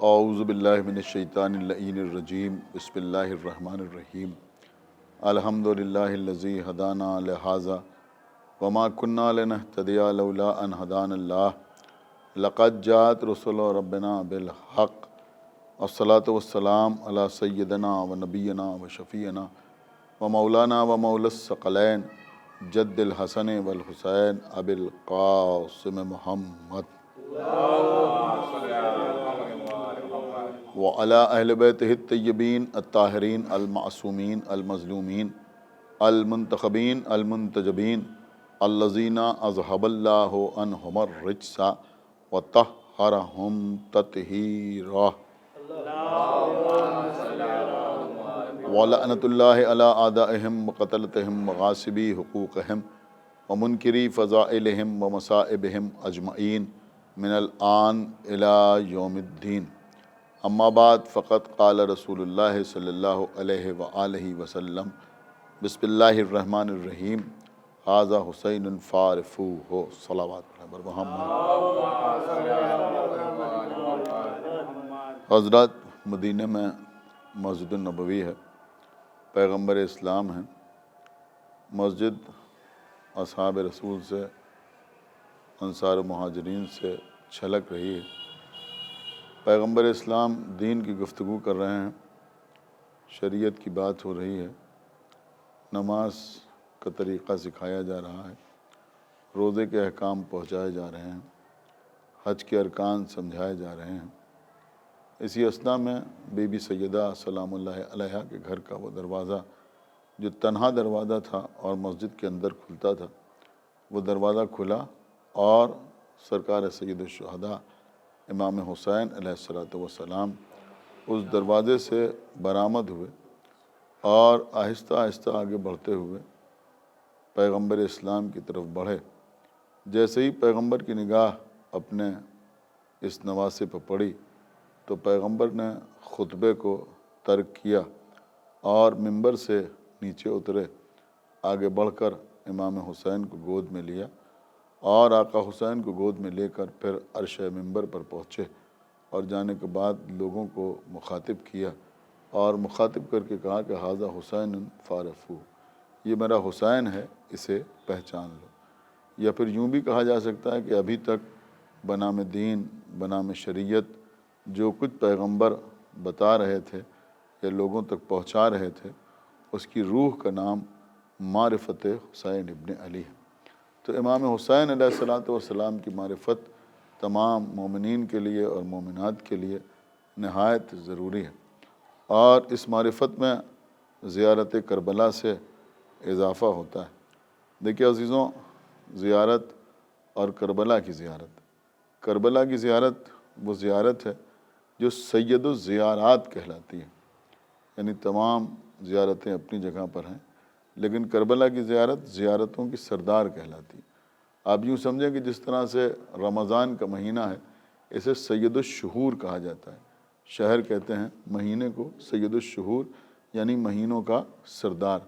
اعوذ باللہ من الشیطان اللعین الرجیم بسم اللہ الرحمن الرحیم الحمدللہ الذی ہدانا لہذا وما کننا لنہتدی لولا ان ہدانا اللہ لقد جاءت رسل ربنا بالحق والصلاة والسلام علی سیدنا و نبینا و شفیعنا و مولانا و مولا الثقلین جد الحسن والحسین ابی القاسم محمد وعلی اہل بیتہ الطیبین الطاہرین المعصومین المظلومین المنتخبین المنتجبین الذین اذھب اللہ عنہم الرجس وطہرہم تطہیرا وَلَعْنَةُ اللَّهِ عَلَىٰ أَعْدَائِهِمْ وَقَتْلَتِهِمْ وَغَاصِبِي حُقُوقِهِمْ وَمُنْكِرِي فَضَائِلِهِمْ وَمَصَائِبِهِمْ أَجْمَعِينَ من الآن إلى يوم الدين اما بعد فقد قال رسول اللہ صلی اللہ علیہ وآلہ وسلم بسم اللہ الرحمن الرحیم ھذا حسین فارفوہ صلوات بر محمد۔ حضرات، مدینہ میں مسجد النبوی ہے، پیغمبر اسلام ہیں، مسجد اصحاب رسول سے، انصار و مہاجرین سے چھلک رہی ہے۔ پیغمبر اسلام دین کی گفتگو کر رہے ہیں، شریعت کی بات ہو رہی ہے، نماز کا طریقہ سکھایا جا رہا ہے، روزے کے احکام پہنچائے جا رہے ہیں، حج کے ارکان سمجھائے جا رہے ہیں۔ اسی اثنا میں بی بی سیدہ سلام اللہ علیہا کے گھر کا وہ دروازہ جو تنہا دروازہ تھا اور مسجد کے اندر کھلتا تھا، وہ دروازہ کھلا اور سرکار سید الشہداء امام حسین علیہ السلام اس دروازے سے برآمد ہوئے اور آہستہ آہستہ آگے بڑھتے ہوئے پیغمبر اسلام کی طرف بڑھے۔ جیسے ہی پیغمبر کی نگاہ اپنے اس نواسے پر پڑی تو پیغمبر نے خطبے کو ترک کیا اور منبر سے نیچے اترے، آگے بڑھ کر امام حسین کو گود میں لیا اور آقا حسین کو گود میں لے کر پھر عرش منبر پر پہنچے اور جانے کے بعد لوگوں کو مخاطب کیا اور مخاطب کر کے کہا کہ ھذا حسین فارفوہ، یہ میرا حسین ہے، اسے پہچان لو۔ یا پھر یوں بھی کہا جا سکتا ہے کہ ابھی تک بنام دین، بنام شریعت جو کچھ پیغمبر بتا رہے تھے یا لوگوں تک پہنچا رہے تھے، اس کی روح کا نام معرفت حسین ابن علی ہے۔ تو امام حسین علیہ السلام کی معرفت تمام مومنین کے لیے اور مومنات کے لیے نہایت ضروری ہے، اور اس معرفت میں زیارت کربلا سے اضافہ ہوتا ہے۔ دیکھیے عزیزوں، زیارت اور کربلا کی زیارت، کربلا کی زیارت وہ زیارت ہے جو سید الزیارات کہلاتی ہے، یعنی تمام زیارتیں اپنی جگہ پر ہیں، لیکن کربلا کی زیارت زیارتوں کی سردار کہلاتی ہے۔ آپ یوں سمجھیں کہ جس طرح سے رمضان کا مہینہ ہے، اسے سید الشہور کہا جاتا ہے، شہر کہتے ہیں مہینے کو سید الشہور، یعنی مہینوں کا سردار۔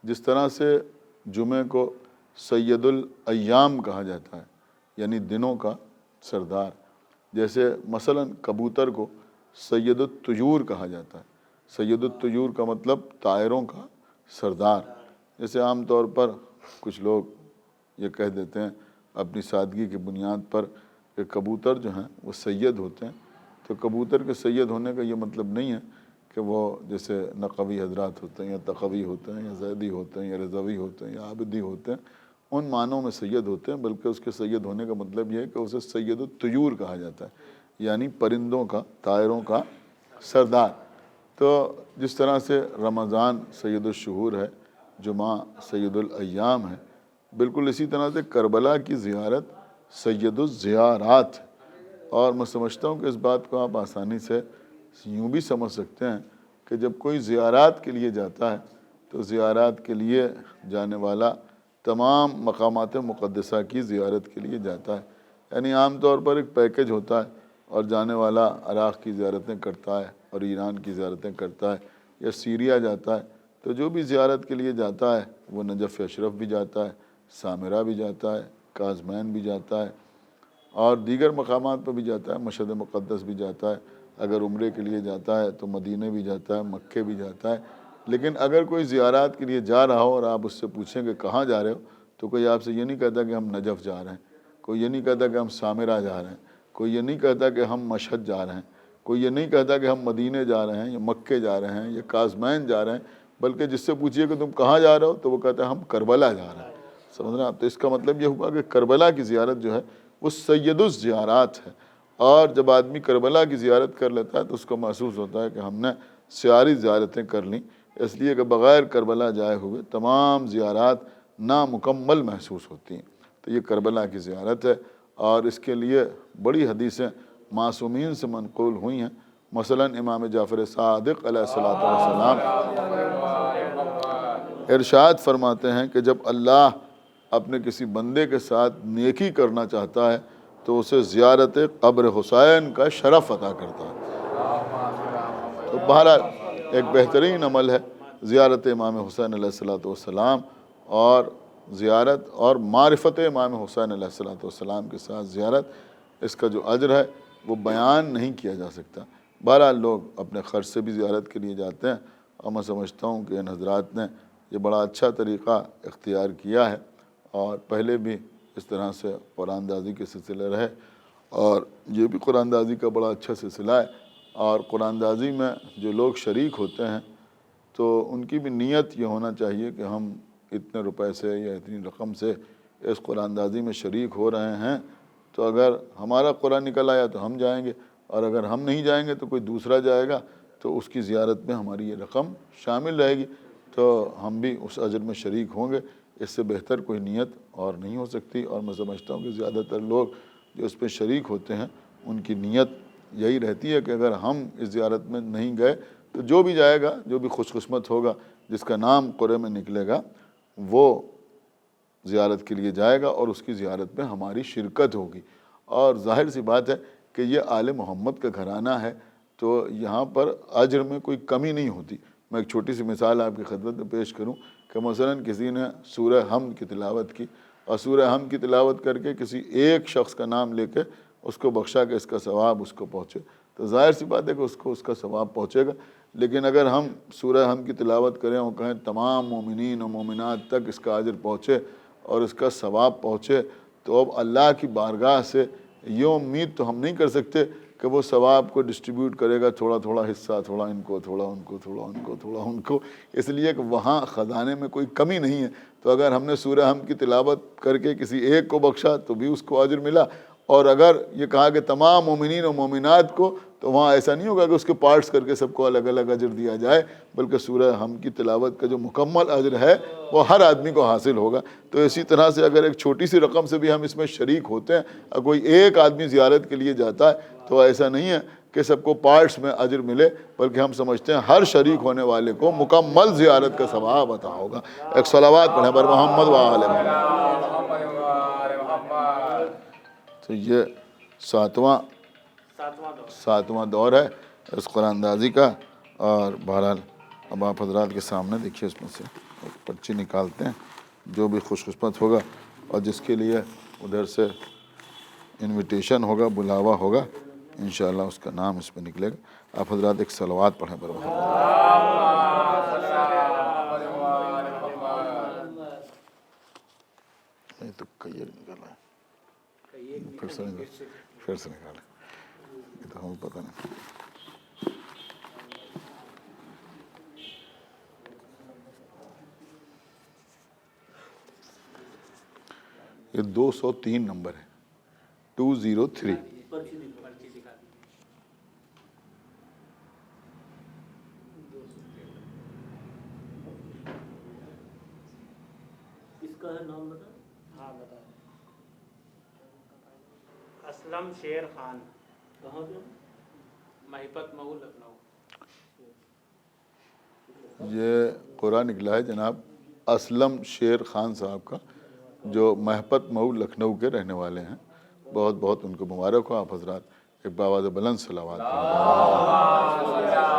جس طرح سے جمعہ کو سید الایام کہا جاتا ہے، یعنی دنوں کا سردار۔ جیسے مثلا کبوتر کو سید الطیور کہا جاتا ہے، سید الطیور کا مطلب طائروں کا سردار۔ جیسے عام طور پر کچھ لوگ یہ کہہ دیتے ہیں اپنی سادگی کی بنیاد پر کہ کبوتر جو ہیں وہ سید ہوتے ہیں، تو کبوتر کے سید ہونے کا یہ مطلب نہیں ہے کہ وہ جیسے نقوی حضرات ہوتے ہیں یا تقوی ہوتے ہیں یا زیدی ہوتے ہیں یا رضوی ہوتے ہیں یا عابدی ہوتے ہیں، ان معنوں میں سید ہوتے ہیں، بلکہ اس کے سید ہونے کا مطلب یہ ہے کہ اسے سید الطیور کہا جاتا ہے، یعنی پرندوں کا، طائروں کا سردار۔ تو جس طرح سے رمضان سید الشہور ہے، جمعہ سید الایام ہے، بالکل اسی طرح سے کربلا کی زیارت سید الزیارات ہے۔ اور میں سمجھتا ہوں کہ اس بات کو آپ آسانی سے یوں بھی سمجھ سکتے ہیں کہ جب کوئی زیارات کے لیے جاتا ہے تو زیارات کے لیے جانے والا تمام مقامات مقدسہ کی زیارت کے لیے جاتا ہے، یعنی عام طور پر ایک پیکج ہوتا ہے اور جانے والا عراق کی زیارتیں کرتا ہے اور ایران کی زیارتیں کرتا ہے یا سیریا جاتا ہے۔ تو جو بھی زیارت کے لیے جاتا ہے وہ نجف اشرف بھی جاتا ہے، سامرہ بھی جاتا ہے، کاظمین بھی جاتا ہے اور دیگر مقامات پر بھی جاتا ہے، مشہد مقدس بھی جاتا ہے، اگر عمرے کے لیے جاتا ہے تو مدینہ بھی جاتا ہے، مکے بھی جاتا ہے۔ لیکن اگر کوئی زیارات کے لیے جا رہا ہو اور آپ اس سے پوچھیں کہ کہاں جا رہے ہو، تو کوئی آپ سے یہ نہیں کہتا کہ ہم نجف جا رہے ہیں، کوئی یہ نہیں کہتا کہ ہم سامرہ جا رہے ہیں، کوئی یہ نہیں کہتا کہ ہم مشہد جا رہے ہیں، کوئی یہ نہیں کہتا کہ ہم مدینہ جا رہے ہیں یا مکے جا رہے ہیں یا کاظمین جا رہے ہیں، بلکہ جس سے پوچھئے کہ تم کہاں جا رہے ہو تو وہ کہتا ہے ہم کربلا جا رہے ہیں۔ سمجھ رہے ہیں آپ؟ تو اس کا مطلب یہ ہوا کہ کربلا کی زیارت جو ہے وہ سید الزیارات ہے، اور جب آدمی کربلا کی زیارت کر لیتا ہے تو اس کو محسوس ہوتا ہے کہ ہم نے ساری زیارتیں کر لیں، اس لیے کہ بغیر کربلا جائے ہوئے تمام زیارات نامکمل محسوس ہوتی ہیں۔ تو یہ کربلا کی زیارت ہے، اور اس کے لیے بڑی حدیثیں معصومین سے منقول ہوئی ہیں، مثلا امام جعفر صادق علیہ السلام ارشاد فرماتے ہیں کہ جب اللہ اپنے کسی بندے کے ساتھ نیکی کرنا چاہتا ہے تو اسے زیارت قبر حسین کا شرف عطا کرتا ہے۔ تو بہرحال ایک بہترین عمل ہے زیارت امام حسین علیہ السلام، اور زیارت اور معرفت امام حسین علیہ السلام کے ساتھ زیارت، اس کا جو اجر ہے وہ بیان نہیں کیا جا سکتا۔ بہرحال لوگ اپنے خرچ سے بھی زیارت کے لیے جاتے ہیں، اور میں سمجھتا ہوں کہ ان حضرات نے یہ بڑا اچھا طریقہ اختیار کیا ہے، اور پہلے بھی اس طرح سے قرآن دازی کے سلسلے رہے، اور یہ بھی قرآن دازی کا بڑا اچھا سلسلہ ہے۔ اور قرآن دازی میں جو لوگ شریک ہوتے ہیں تو ان کی بھی نیت یہ ہونا چاہیے کہ ہم اتنے روپے سے یا اتنی رقم سے اس قرآن دازی میں شریک ہو رہے ہیں، تو اگر ہمارا قرآن نکل آیا تو ہم جائیں گے، اور اگر ہم نہیں جائیں گے تو کوئی دوسرا جائے گا، تو اس کی زیارت میں ہماری یہ رقم شامل رہے گی، تو ہم بھی اس اجر میں شریک ہوں گے۔ اس سے بہتر کوئی نیت اور نہیں ہو سکتی، اور میں سمجھتا ہوں کہ زیادہ تر لوگ جو اس پہ شریک ہوتے ہیں ان کی نیت یہی رہتی ہے کہ اگر ہم اس زیارت میں نہیں گئے تو جو بھی جائے گا، جو بھی خوش قسمت ہوگا، جس کا نام قرعے میں نکلے گا، وہ زیارت کے لیے جائے گا اور اس کی زیارت میں ہماری شرکت ہوگی۔ اور ظاہر سی بات ہے کہ یہ آل محمد کا گھرانہ ہے، تو یہاں پر اجر میں کوئی کمی نہیں ہوتی۔ میں ایک چھوٹی سی مثال آپ کی خدمت میں پیش کروں کہ مثلا کسی نے سورہ حمد کی تلاوت کی، اور سورہ حمد کی تلاوت کر کے کسی ایک شخص کا نام لے کے اس کو بخشا کہ اس کا ثواب اس کو پہنچے، تو ظاہر سی بات ہے کہ اس کو اس کا ثواب پہنچے گا۔ لیکن اگر ہم سورہ حمد کی تلاوت کریں اور کہیں تمام مومنین و مومنات تک اس کا اجر پہنچے اور اس کا ثواب پہنچے، تو اب اللہ کی بارگاہ سے یہ امید تو ہم نہیں کر سکتے کہ وہ ثواب کو ڈسٹریبیوٹ کرے گا، تھوڑا تھوڑا حصہ، تھوڑا ان کو، تھوڑا ان کو، تھوڑا ان کو، تھوڑا ان کو، اس لیے کہ وہاں خزانے میں کوئی کمی نہیں ہے۔ تو اگر ہم نے سورہ حمد کی تلاوت کر کے کسی ایک کو بخشا تو بھی اس کو اجر ملا، اور اگر یہ کہا کہ تمام مومنین و مومنات کو، تو وہاں ایسا نہیں ہوگا کہ اس کے پارٹس کر کے سب کو الگ الگ اجر دیا جائے، بلکہ سورہ حمد کی تلاوت کا جو مکمل اجر ہے وہ ہر آدمی کو حاصل ہوگا۔ تو اسی طرح سے اگر ایک چھوٹی سی رقم سے بھی ہم اس میں شریک ہوتے ہیں، اور کوئی ایک آدمی زیارت کے لیے جاتا ہے، تو ایسا نہیں ہے کہ سب کو پارٹس میں اجر ملے، بلکہ ہم سمجھتے ہیں ہر شریک ہونے والے کو مکمل زیارت کا ثواب عطا ہوگا۔ ایک صلوات پڑھیں بر محمد و آل محمد۔ تو یہ ساتواں دور ہے اس قرآن دازی کا، اور بہرحال اب آپ حضرات کے سامنے دیکھیے اس میں سے ایک پرچی نکالتے ہیں، جو بھی خوش قسمت ہوگا اور جس کے لیے ادھر سے انویٹیشن ہوگا، بلاوا ہوگا، انشاءاللہ اس کا نام اس میں نکلے گا۔ آپ حضرات ایک صلوات پڑھیں بر محمد۔ نہیں تو کئی نکالا ہے، پھر سے نکالیں، یہ تو ہمیں پتہ نہیں۔ یہ 203 نمبر ہے، 203۔ اس کا ہے نام بتا؟ ہاں بتا۔ اسلم شیر خان، کہاں پہ؟ مہیپت مئو، لکھنؤ۔ یہ قرآن نکلا ہے جناب اسلم شیر خان صاحب کا، جو مہیپت مئو لکھنؤ کے رہنے والے ہیں۔ بہت بہت ان کو مبارک ہو۔ آپ حضرات ایک باواز بلند صلوات پڑھیں۔